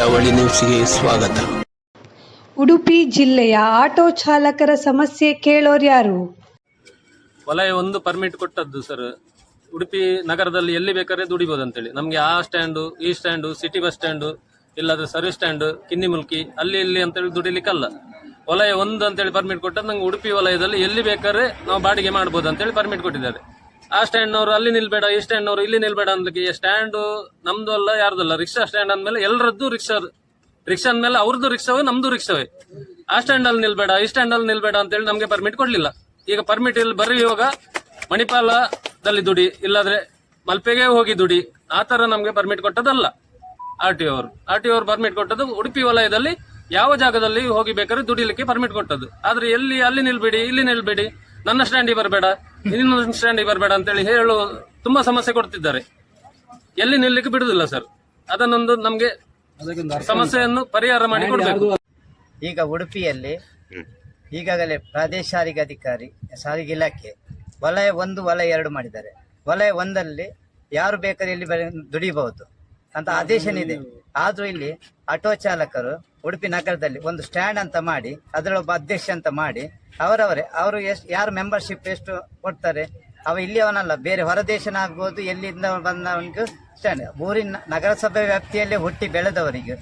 ಕರಾವಳಿ ನ್ಯೂಸ್ಗೆ ಸ್ವಾಗತ. ಉಡುಪಿ ಜಿಲ್ಲೆಯ ಆಟೋ ಚಾಲಕರ ಸಮಸ್ಯೆ ಕೇಳೋರ್ಯಾರು? ವಲಯ 1 ಪರ್ಮಿಟ್ ಕೊಟ್ಟದ್ದು ಸರ್. ಉಡುಪಿ ನಗರದಲ್ಲಿ ಎಲ್ಲಿ ಬೇಕಾದ್ರೆ ದುಡಿಬಹುದು ಅಂತೇಳಿ. ನಮಗೆ ಆ ಸ್ಟ್ಯಾಂಡು, ಈ ಸ್ಟ್ಯಾಂಡು, ಸಿಟಿ ಬಸ್ ಸ್ಟ್ಯಾಂಡು, ಇಲ್ಲಾದ್ರೆ ಸರ್ವಿಸ್ ಸ್ಟ್ಯಾಂಡ್, ಕಿನ್ನಿಮುಲ್ಕಿ, ಅಲ್ಲಿ ಇಲ್ಲಿ ಅಂತೇಳಿ ದುಡಿಲಿಕ್ಕಲ್ಲ. ವಲಯ 1 ಅಂತೇಳಿ ಪರ್ಮಿಟ್ ಕೊಟ್ಟದ್ದು. ನಂಗೆ ಉಡುಪಿ ವಲಯದಲ್ಲಿ ಎಲ್ಲಿ ಬೇಕಾದ್ರೆ ನಾವು ಬಾಡಿಗೆ ಮಾಡ್ಬೋದು ಅಂತೇಳಿ ಪರ್ಮಿಟ್ ಕೊಟ್ಟಿದ್ದಾರೆ. ಆ ಸ್ಟ್ಯಾಂಡ್ನವರು ಅಲ್ಲಿ ನಿಲ್ಬೇಡ, ಈ ಸ್ಟ್ಯಾಂಡ್ನವರು ಇಲ್ಲಿ ನಿಲ್ಬೇಡ ಅಂದ್ಲಿಕ್ಕೆ, ಸ್ಟ್ಯಾಂಡು ನಮ್ದು ಅಲ್ಲ ಯಾರ್ದಲ್ಲ, ರಿಕ್ಷಾ ಸ್ಟ್ಯಾಂಡ್ ಅಂದ್ಮೇಲೆ ಎಲ್ಲರದ್ದು ರಿಕ್ಷಾ ಅಂದ್ಮೇಲೆ ಅವ್ರದ್ದು ರಿಕ್ಷಾವೇ ನಮ್ದು ರಿಕ್ಷಾವೇ. ಆ ಸ್ಟ್ಯಾಂಡ್ ಅಲ್ಲಿ ನಿಲ್ಬೇಡ, ಈ ಸ್ಟ್ಯಾಂಡ್ ಅಲ್ಲಿ ನಿಲ್ಬೇಡ ಅಂತೇಳಿ ನಮ್ಗೆ ಪರ್ಮಿಟ್ ಕೊಡ್ಲಿಲ್ಲ. ಈಗ ಪರ್ಮಿಟ್ ಇಲ್ಲಿ ಬರೆಯುವಾಗ ಮಣಿಪಾಲದಲ್ಲಿ ದುಡಿ, ಇಲ್ಲಾದ್ರೆ ಮಲ್ಪೆಗೆ ಹೋಗಿ ದುಡಿ, ಆ ತರ ನಮ್ಗೆ ಪರ್ಮಿಟ್ ಕೊಟ್ಟದಲ್ಲ ಆರ್ ಟಿ ಅವರು ಪರ್ಮಿಟ್ ಕೊಟ್ಟದ್ದು ಉಡುಪಿ ವಲಯದಲ್ಲಿ ಯಾವ ಜಾಗದಲ್ಲಿ ಹೋಗಿ ಬೇಕಾದ್ರೆ ದುಡಿಲಿಕ್ಕೆ ಪರ್ಮಿಟ್ ಕೊಟ್ಟದ್ದು. ಆದ್ರೆ ಎಲ್ಲಿ ಅಲ್ಲಿ ನಿಲ್ಬೇಡಿ, ಇಲ್ಲಿ ನಿಲ್ಬೇಡಿ, ನನ್ನ ಸ್ಟ್ಯಾಂಡಿಗೆ ಬರಬೇಡ, ಇನ್ನೊಂದು ಸ್ಟ್ಯಾಂಡಿಗೆ ಬರಬೇಡ ಅಂತೇಳಿ ಹೇಳು ತುಂಬಾ ಸಮಸ್ಯೆ ಕೊಡ್ತಿದ್ದಾರೆ. ಎಲ್ಲಿ ನಿಲ್ಲಕ್ಕೆ ಬಿಡುದಿಲ್ಲ ಸರ್. ಅದನ್ನೊಂದು ನಮ್ಗೆ ಸಮಸ್ಯೆಯನ್ನು ಪರಿಹಾರ ಮಾಡಿ ಕೊಡಬೇಕು. ಈಗ ಉಡುಪಿಯಲ್ಲಿ ಈಗಾಗಲೇ ಪ್ರಾದೇಶಿಕ ಸಾರಿಗೆ ಅಧಿಕಾರಿ, ಸಾರಿಗೆ ಇಲಾಖೆ ವಲಯ 1, ವಲಯ 2 ಮಾಡಿದ್ದಾರೆ. ವಲಯ 1ಲ್ಲಿ ಯಾರು ಬೇಕಾದ್ರೆ ಇಲ್ಲಿ ದುಡಿಬಹುದು ಅಂತ ಆದೇಶನಿದೆ. ಆದ್ರೂ ಇಲ್ಲಿ ಆಟೋ ಚಾಲಕರು ಉಡುಪಿ ನಗರದಲ್ಲಿ ಒಂದು ಸ್ಟ್ಯಾಂಡ್ ಅಂತ ಮಾಡಿ, ಅದರೊಬ್ಬ ಅಧ್ಯಕ್ಷ ಅಂತ ಮಾಡಿ, ಅವರು ಯಾರು ಮೆಂಬರ್ಶಿಪ್ ಎಷ್ಟು ಕೊಡ್ತಾರೆ, ಅವ ಇಲ್ಲಿ ಅವನಲ್ಲ, ಬೇರೆ ಹೊರದೇಶನ ಆಗ್ಬೋದು, ಎಲ್ಲಿಂದ ಬಂದವನಿಗೂ ಸ್ಟ್ಯಾಂಡ್. ಊರಿನ ನಗರಸಭೆ ವ್ಯಾಪ್ತಿಯಲ್ಲೇ ಹುಟ್ಟಿ ಬೆಳೆದವರಿಗೆ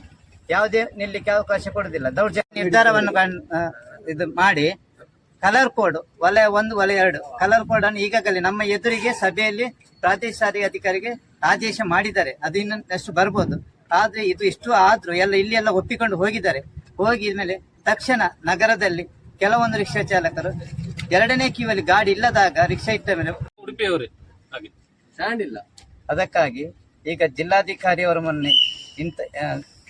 ಯಾವುದೇ ನಿಲ್ಲಿಕ್ಕೆ ಅವಕಾಶ ಕೊಡುವುದಿಲ್ಲ. ದೌರ್ಜನ್ಯ ನಿರ್ಧಾರವನ್ನು ಇದು ಮಾಡಿ ಕಲರ್ ಕೋಡ್ ವಲಯ 1, ವಲಯ 2 ಕಲರ್ ಕೋಡ್ ಅನ್ನು ಈಗಾಗಲೇ ನಮ್ಮ ಎದುರಿಗೆ ಸಭೆಯಲ್ಲಿ ಪ್ರಾದೇಶಿಕ ಸಾರಿಗೆ ಅಧಿಕಾರಿಗೆ ಆದೇಶ ಮಾಡಿದ್ದಾರೆ. ಅದು ಇನ್ನಷ್ಟು ಬರ್ಬೋದು. ಆದ್ರೆ ಇದು ಇಷ್ಟು ಆದ್ರೂ ಇಲ್ಲಿ ಎಲ್ಲ ಒಪ್ಪಿಕೊಂಡು ಹೋಗಿದ್ದಾರೆ. ಹೋಗಿದ್ಮೇಲೆ ತಕ್ಷಣ ನಗರದಲ್ಲಿ ಕೆಲವೊಂದು ರಿಕ್ಷಾ ಚಾಲಕರು 2ನೇ ಕ್ಯೂಯಲ್ಲಿ ಗಾಡಿ ಇಲ್ಲದಾಗ ರಿಕ್ಷಾ ಇಟ್ಟ ಮೇಲೆ ಉಡುಪಿಯವರೇ ಸ್ಟ್ಯಾಂಡ್ ಇಲ್ಲ. ಅದಕ್ಕಾಗಿ ಈಗ ಜಿಲ್ಲಾಧಿಕಾರಿಯವರು ಮೊನ್ನೆ ಇಂಥ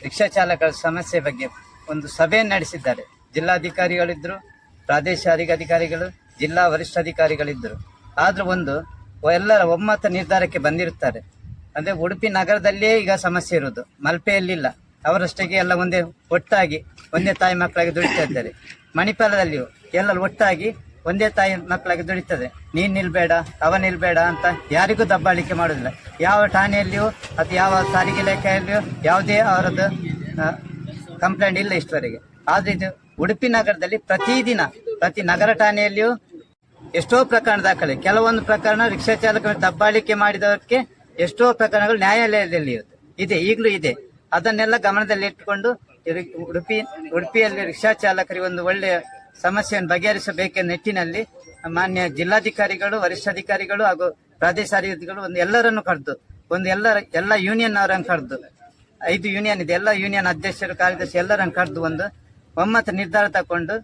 ರಿಕ್ಷಾ ಚಾಲಕರ ಸಮಸ್ಯೆ ಬಗ್ಗೆ ಒಂದು ಸಭೆಯನ್ನು ನಡೆಸಿದ್ದಾರೆ. ಜಿಲ್ಲಾಧಿಕಾರಿಗಳಿದ್ರು, ಪ್ರಾದೇಶಿಕ ಸಾರಿಗೆ ಅಧಿಕಾರಿಗಳು, ಜಿಲ್ಲಾ ವರಿಷ್ಠಾಧಿಕಾರಿಗಳಿದ್ದರು. ಆದ್ರೂ ಎಲ್ಲರ ಒಮ್ಮತ ನಿರ್ಧಾರಕ್ಕೆ ಬಂದಿರುತ್ತಾರೆ. ಅಂದ್ರೆ ಉಡುಪಿ ನಗರದಲ್ಲೇ ಈಗ ಸಮಸ್ಯೆ ಇರುವುದು, ಮಲ್ಪೆಯಲ್ಲಿಲ್ಲ. ಅವರಷ್ಟಕ್ಕೆ ಎಲ್ಲ ಒಂದೇ ತಾಯಿ ಮಕ್ಕಳಾಗಿ ದುಡಿತಾ ಇದ್ದಾರೆ. ಮಣಿಪಾಲದಲ್ಲಿಯೂ ಎಲ್ಲ ಒಟ್ಟಾಗಿ ಒಂದೇ ತಾಯಿ ಮಕ್ಕಳಾಗಿ ದುಡಿತದೆ. ನೀನ್ ನಿಲ್ಬೇಡ, ಅವ ನಿಲ್ಬೇಡ ಅಂತ ಯಾರಿಗೂ ದಬ್ಬಾಳಿಕೆ ಮಾಡುದಿಲ್ಲ. ಯಾವ ಠಾಣೆಯಲ್ಲಿಯೂ ಅಥವಾ ಯಾವ ಸಾರಿಗೆ ಇಲಾಖೆಯಲ್ಲಿಯೂ ಯಾವುದೇ ಅವರದ್ದು ಕಂಪ್ಲೇಂಟ್ ಇಲ್ಲ ಇಷ್ಟವರೆಗೆ. ಆದ್ರೆ ಇದು ಉಡುಪಿ ನಗರದಲ್ಲಿ ಪ್ರತಿ ನಗರ ಠಾಣೆಯಲ್ಲಿಯೂ ಎಷ್ಟೋ ಪ್ರಕರಣ ದಾಖಲೆ. ಕೆಲವೊಂದು ಪ್ರಕರಣ ರಿಕ್ಷಾ ಚಾಲಕರ ದಬ್ಬಾಳಿಕೆ ಮಾಡಿದವರಿಗೆ ಎಷ್ಟೋ ಪ್ರಕರಣಗಳು ನ್ಯಾಯಾಲಯದಲ್ಲಿ ಇದೆ, ಈಗಲೂ ಇದೆ. ಅದನ್ನೆಲ್ಲ ಗಮನದಲ್ಲಿ ಇಟ್ಟುಕೊಂಡು ಉಡುಪಿಯಲ್ಲಿ ರಿಕ್ಷಾ ಚಾಲಕರಿಗೆ ಒಂದು ಒಳ್ಳೆಯ ಸಮಸ್ಯೆಯನ್ನು ಬಗೆಹರಿಸಬೇಕೆಂಬ ನಿಟ್ಟಿನಲ್ಲಿ ಮಾನ್ಯ ಜಿಲ್ಲಾಧಿಕಾರಿಗಳು, ವರಿಷ್ಠಾಧಿಕಾರಿಗಳು ಹಾಗೂ ಪ್ರಾದೇಶಿಕ ಸಾರಿಗೆ ಎಲ್ಲರನ್ನು ಕರೆದು ಎಲ್ಲ ಯೂನಿಯನ್ ಅವರನ್ನು ಕರೆದು 5 ಯೂನಿಯನ್ ಇದೆ, ಎಲ್ಲ ಯೂನಿಯನ್ ಅಧ್ಯಕ್ಷರು, ಕಾರ್ಯದರ್ಶಿ ಎಲ್ಲರನ್ನು ಕರೆದು ಒಂದು ಒಮ್ಮತ ನಿರ್ಧಾರ ತಕೊಂಡು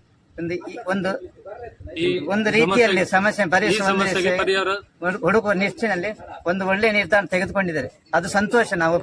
ಒಂದು ರೀತಿಯಲ್ಲಿ ಸಮಸ್ಯೆ ಹುಡುಕುವ ನಿಟ್ಟಿನಲ್ಲಿ ಒಂದು ಒಳ್ಳೆಯ ನಿರ್ಧಾರ ತೆಗೆದುಕೊಂಡಿದ್ದಾರೆ. ಅದು ಸಂತೋಷ. ನಾವು